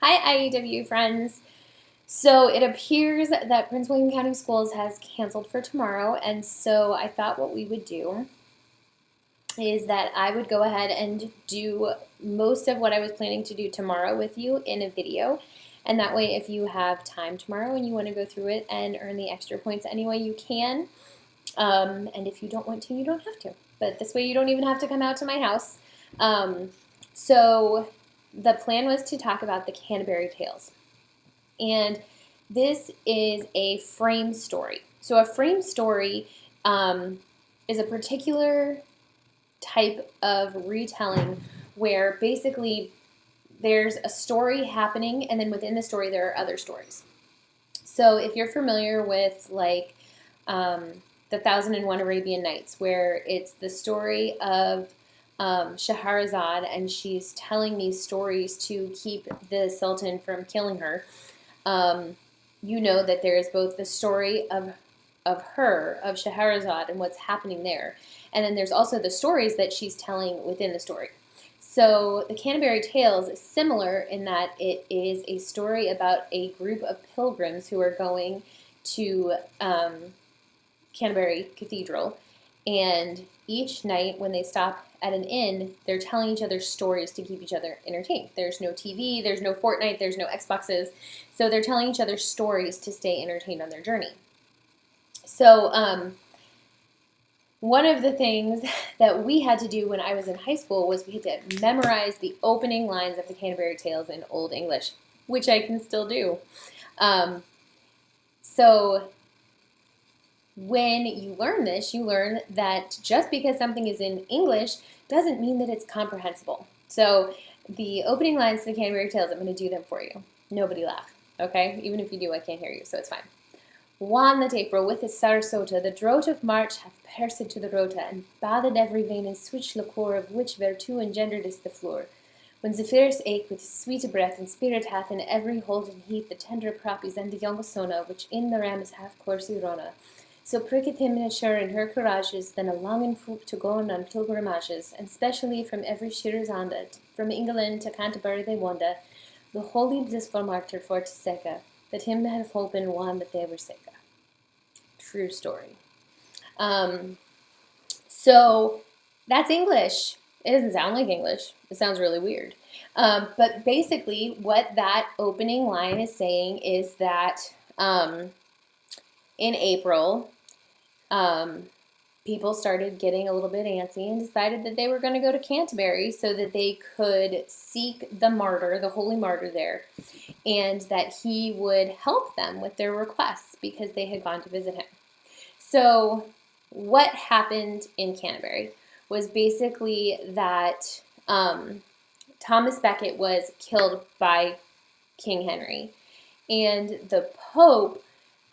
Hi, IEW friends. So it appears that Prince William County Schools has canceled for tomorrow, and so I thought what we would do is that I would go ahead and do most of what I was planning to do tomorrow with you in a video. And that way, if you have time tomorrow and you want to go through it and earn the extra points any way you can, and if you don't want to, you don't have to. But this way, you don't even have to come out to my house. So the plan was to talk about the Canterbury Tales. And this is a frame story. So a frame story is a particular type of retelling where basically there's a story happening, and then within the story there are other stories. So if you're familiar with the Thousand and One Arabian Nights, where it's the story of Shahrazad, and she's telling these stories to keep the Sultan from killing her. You know that there is both the story of Shahrazad and what's happening there, and then there's also the stories that she's telling within the story. So the Canterbury Tales is similar in that it is a story about a group of pilgrims who are going to Canterbury Cathedral, and each night when they stop at an inn, they're telling each other stories to keep each other entertained. There's no TV, there's no Fortnite, there's no Xboxes, so they're telling each other stories to stay entertained on their journey. So one of the things that we had to do when I was in high school was we had to memorize the opening lines of the Canterbury Tales in Old English, which I can still do. So when you learn this, you learn that just because something is in English doesn't mean that it's comprehensible. So the opening lines to the Canterbury Tales, I'm going to do them for you. Nobody laugh, okay? Even if you do, I can't hear you, so it's fine. Wan that April with his Sarasota, the drought of March hath pierced to the rota, and bathed every vein in switch liquor, of which thereto engendered is the floor. When Zephyrus ake with his sweet breath, and spirit hath in every holden heath the tender poppies and the young sona, which in the rams half course Rona. So pricketh him nature in her courages, then a longing foop to go on pilgrimages, and specially from every Shirazanda, from England to Canterbury they wander, the holy blissful martyr for to seka, that him have hope in one that they were seka. True story. So that's English. It doesn't sound like English. It sounds really weird. But basically what that opening line is saying is that in April, people started getting a little bit antsy and decided that they were going to go to Canterbury so that they could seek the martyr, the holy martyr there, and that he would help them with their requests because they had gone to visit him. So what happened in Canterbury was basically that Thomas Becket was killed by King Henry, and the Pope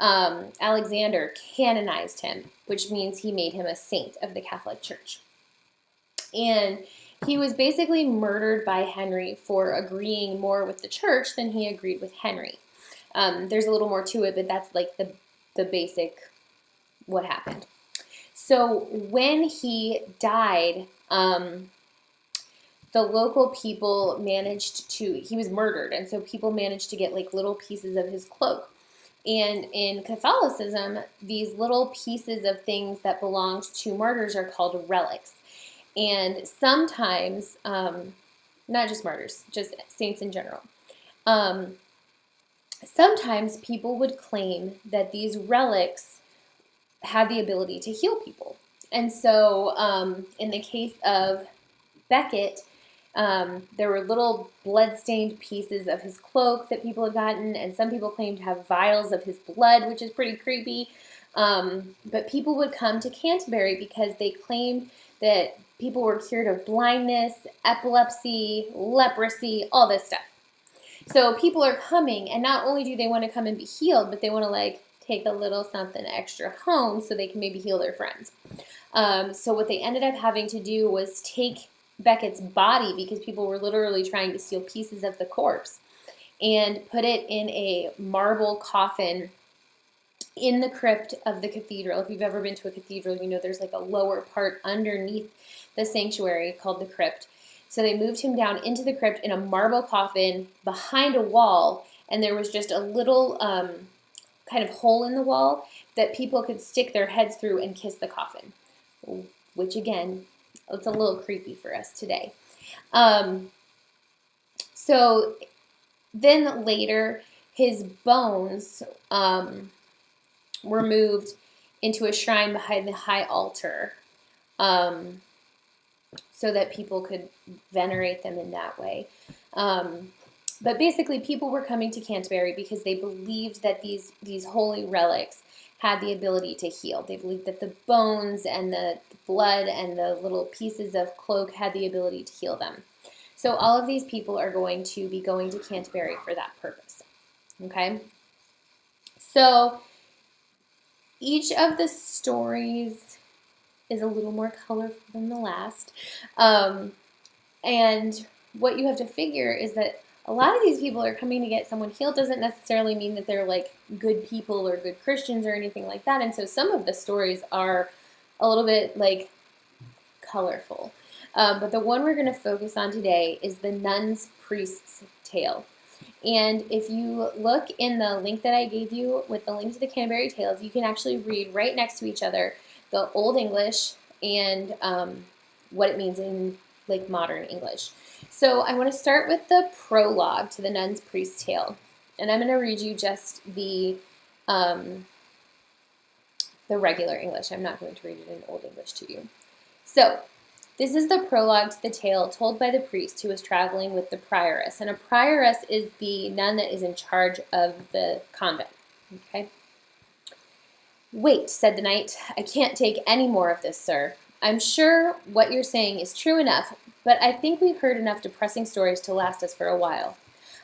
Alexander canonized him, which means he made him a saint of the Catholic Church. And he was basically murdered by Henry for agreeing more with the church than he agreed with Henry. There's a little more to it, but that's like the basic what happened. So when he died, the local people he was murdered, and so people managed to get like little pieces of his cloak. And in Catholicism, these little pieces of things that belonged to martyrs are called relics. And sometimes, not just martyrs, just saints in general, sometimes people would claim that these relics had the ability to heal people. And so in the case of Becket, there were little blood-stained pieces of his cloak that people had gotten, and some people claimed to have vials of his blood, which is pretty creepy. But people would come to Canterbury because they claimed that people were cured of blindness, epilepsy, leprosy, all this stuff. So people are coming, and not only do they want to come and be healed, but they want to take a little something extra home so they can maybe heal their friends. So what they ended up having to do was take Becket's body, because people were literally trying to steal pieces of the corpse, and put it in a marble coffin in the crypt of the cathedral. If you've ever been to a cathedral, you know there's like a lower part underneath the sanctuary called the crypt. So they moved him down into the crypt in a marble coffin behind a wall, and there was just a little kind of hole in the wall that people could stick their heads through and kiss the coffin, which again, it's a little creepy for us today. So then later, his bones were moved into a shrine behind the high altar, so that people could venerate them in that way. But basically, people were coming to Canterbury because they believed that these holy relics had the ability to heal. They believed that the bones and the blood and the little pieces of cloak had the ability to heal them. So all of these people are going to be going to Canterbury for that purpose. Okay? So each of the stories is a little more colorful than the last. And what you have to figure is that a lot of these people are coming to get someone healed doesn't necessarily mean that they're like good people or good Christians or anything like that. And so some of the stories are a little bit like colorful. But the one we're going to focus on today is the nun's priest's tale. And if you look in the link that I gave you with the link to the Canterbury Tales, you can actually read right next to each other the Old English and what it means in like modern English. So I want to start with the prologue to the nun's priest's tale, and I'm going to read you just the regular English. I'm not going to read it in Old English to you. So this is the prologue to the tale told by the priest who was traveling with the prioress, and a prioress is the nun that is in charge of the convent. Okay. "Wait," said the knight. "I can't take any more of this, sir. I'm sure what you're saying is true enough, but I think we've heard enough depressing stories to last us for a while.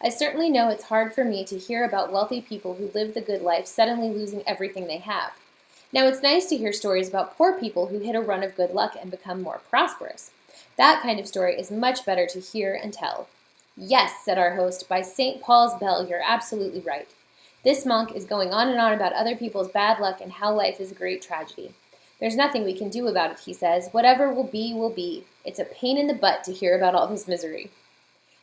I certainly know it's hard for me to hear about wealthy people who live the good life suddenly losing everything they have. Now it's nice to hear stories about poor people who hit a run of good luck and become more prosperous. That kind of story is much better to hear and tell." "Yes," said our host, "by St. Paul's bell, you're absolutely right. This monk is going on and on about other people's bad luck and how life is a great tragedy. There's nothing we can do about it, he says. Whatever will be, will be. It's a pain in the butt to hear about all this misery."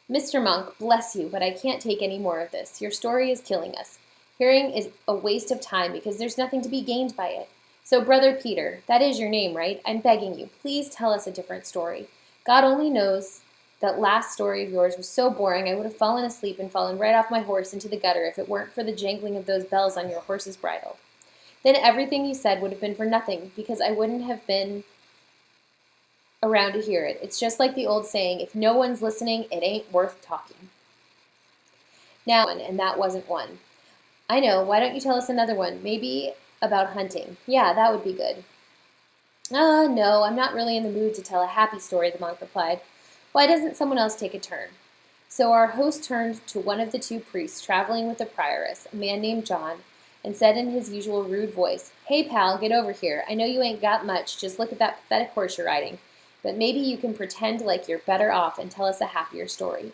"Mr. Monk, bless you, but I can't take any more of this. Your story is killing us. Hearing is a waste of time because there's nothing to be gained by it. So, Brother Peter, that is your name, right? I'm begging you, please tell us a different story. God only knows that last story of yours was so boring I would have fallen asleep and fallen right off my horse into the gutter if it weren't for the jangling of those bells on your horse's bridle. Then everything you said would have been for nothing because I wouldn't have been around to hear it. It's just like the old saying, if no one's listening, it ain't worth talking." Now, and that wasn't one. "I know, why don't you tell us another one? Maybe about hunting." "Yeah, that would be good." No, I'm not really in the mood to tell a happy story," the monk replied. "Why doesn't someone else take a turn?" So our host turned to one of the two priests traveling with the prioress, a man named John, and said in his usual rude voice, "Hey, pal, get over here. I know you ain't got much, just look at that pathetic horse you're riding. But maybe you can pretend like you're better off and tell us a happier story."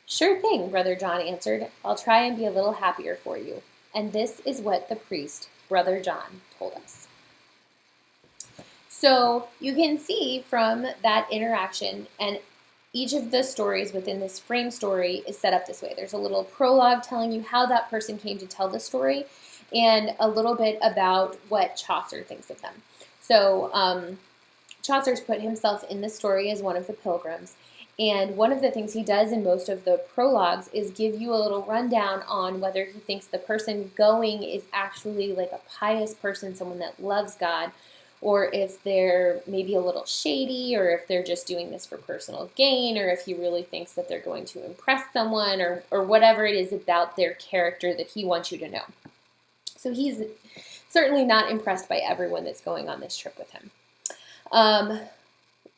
"Sure thing," Brother John answered. "I'll try and be a little happier for you." And this is what the priest, Brother John, told us. So you can see from that interaction, and each of the stories within this frame story is set up this way. There's a little prologue telling you how that person came to tell the story, and a little bit about what Chaucer thinks of them. So Chaucer's put himself in the story as one of the pilgrims, and one of the things he does in most of the prologues is give you a little rundown on whether he thinks the person going is actually like a pious person, someone that loves God, or if they're maybe a little shady, or if they're just doing this for personal gain, or if he really thinks that they're going to impress someone, or whatever it is about their character that he wants you to know. So he's certainly not impressed by everyone that's going on this trip with him.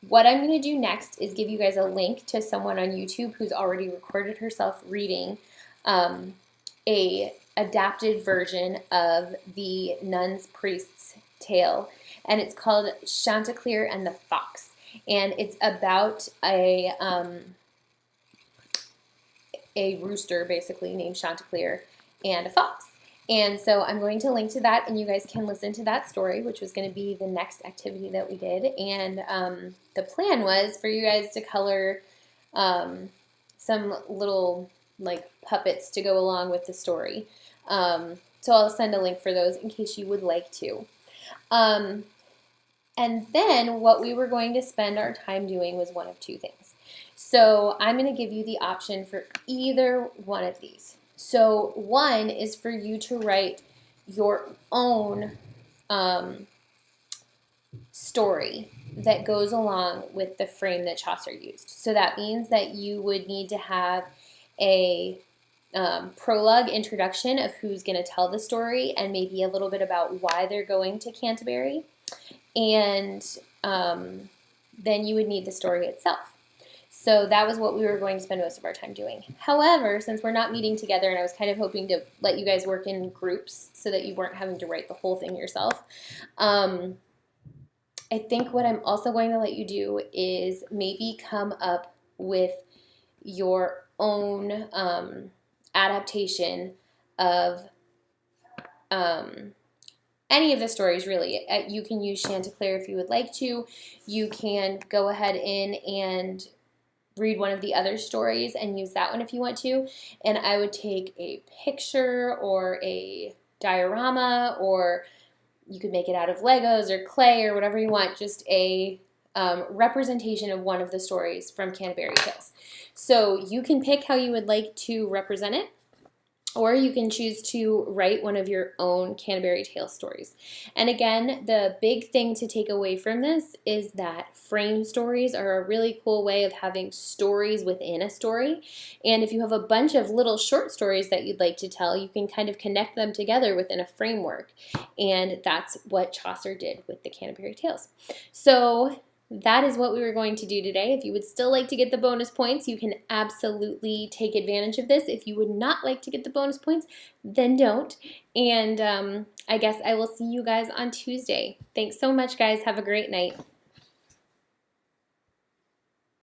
What I'm going to do next is give you guys a link to someone on YouTube who's already recorded herself reading a adapted version of the nun's priest's tale, and it's called Chanticleer and the Fox, and it's about a rooster basically named Chanticleer and a fox. And so I'm going to link to that, and you guys can listen to that story, which was going to be the next activity that we did. And the plan was for you guys to color some little like puppets to go along with the story. So I'll send a link for those in case you would like to. Um, and then what we were going to spend our time doing was one of two things. So I'm going to give you the option for either one of these. So one is for you to write your own story that goes along with the frame that Chaucer used. So that means that you would need to have a prologue introduction of who's going to tell the story and maybe a little bit about why they're going to Canterbury. And then you would need the story itself. So that was what we were going to spend most of our time doing. However, since we're not meeting together, and I was kind of hoping to let you guys work in groups so that you weren't having to write the whole thing yourself, I think what I'm also going to let you do is maybe come up with your own adaptation of any of the stories, really. You can use Chanticleer if you would like to. You can go ahead in and read one of the other stories and use that one if you want to. And I would take a picture or a diorama, or you could make it out of Legos or clay or whatever you want, just a representation of one of the stories from Canterbury Tales. So you can pick how you would like to represent it, or you can choose to write one of your own Canterbury Tales stories. And again, the big thing to take away from this is that frame stories are a really cool way of having stories within a story. And if you have a bunch of little short stories that you'd like to tell, you can kind of connect them together within a framework. And that's what Chaucer did with the Canterbury Tales. So that is what we were going to do today. If you would still like to get the bonus points, you can absolutely take advantage of this. If you would not like to get the bonus points, then don't. And I guess I will see you guys on Tuesday. Thanks so much, guys. Have a great night.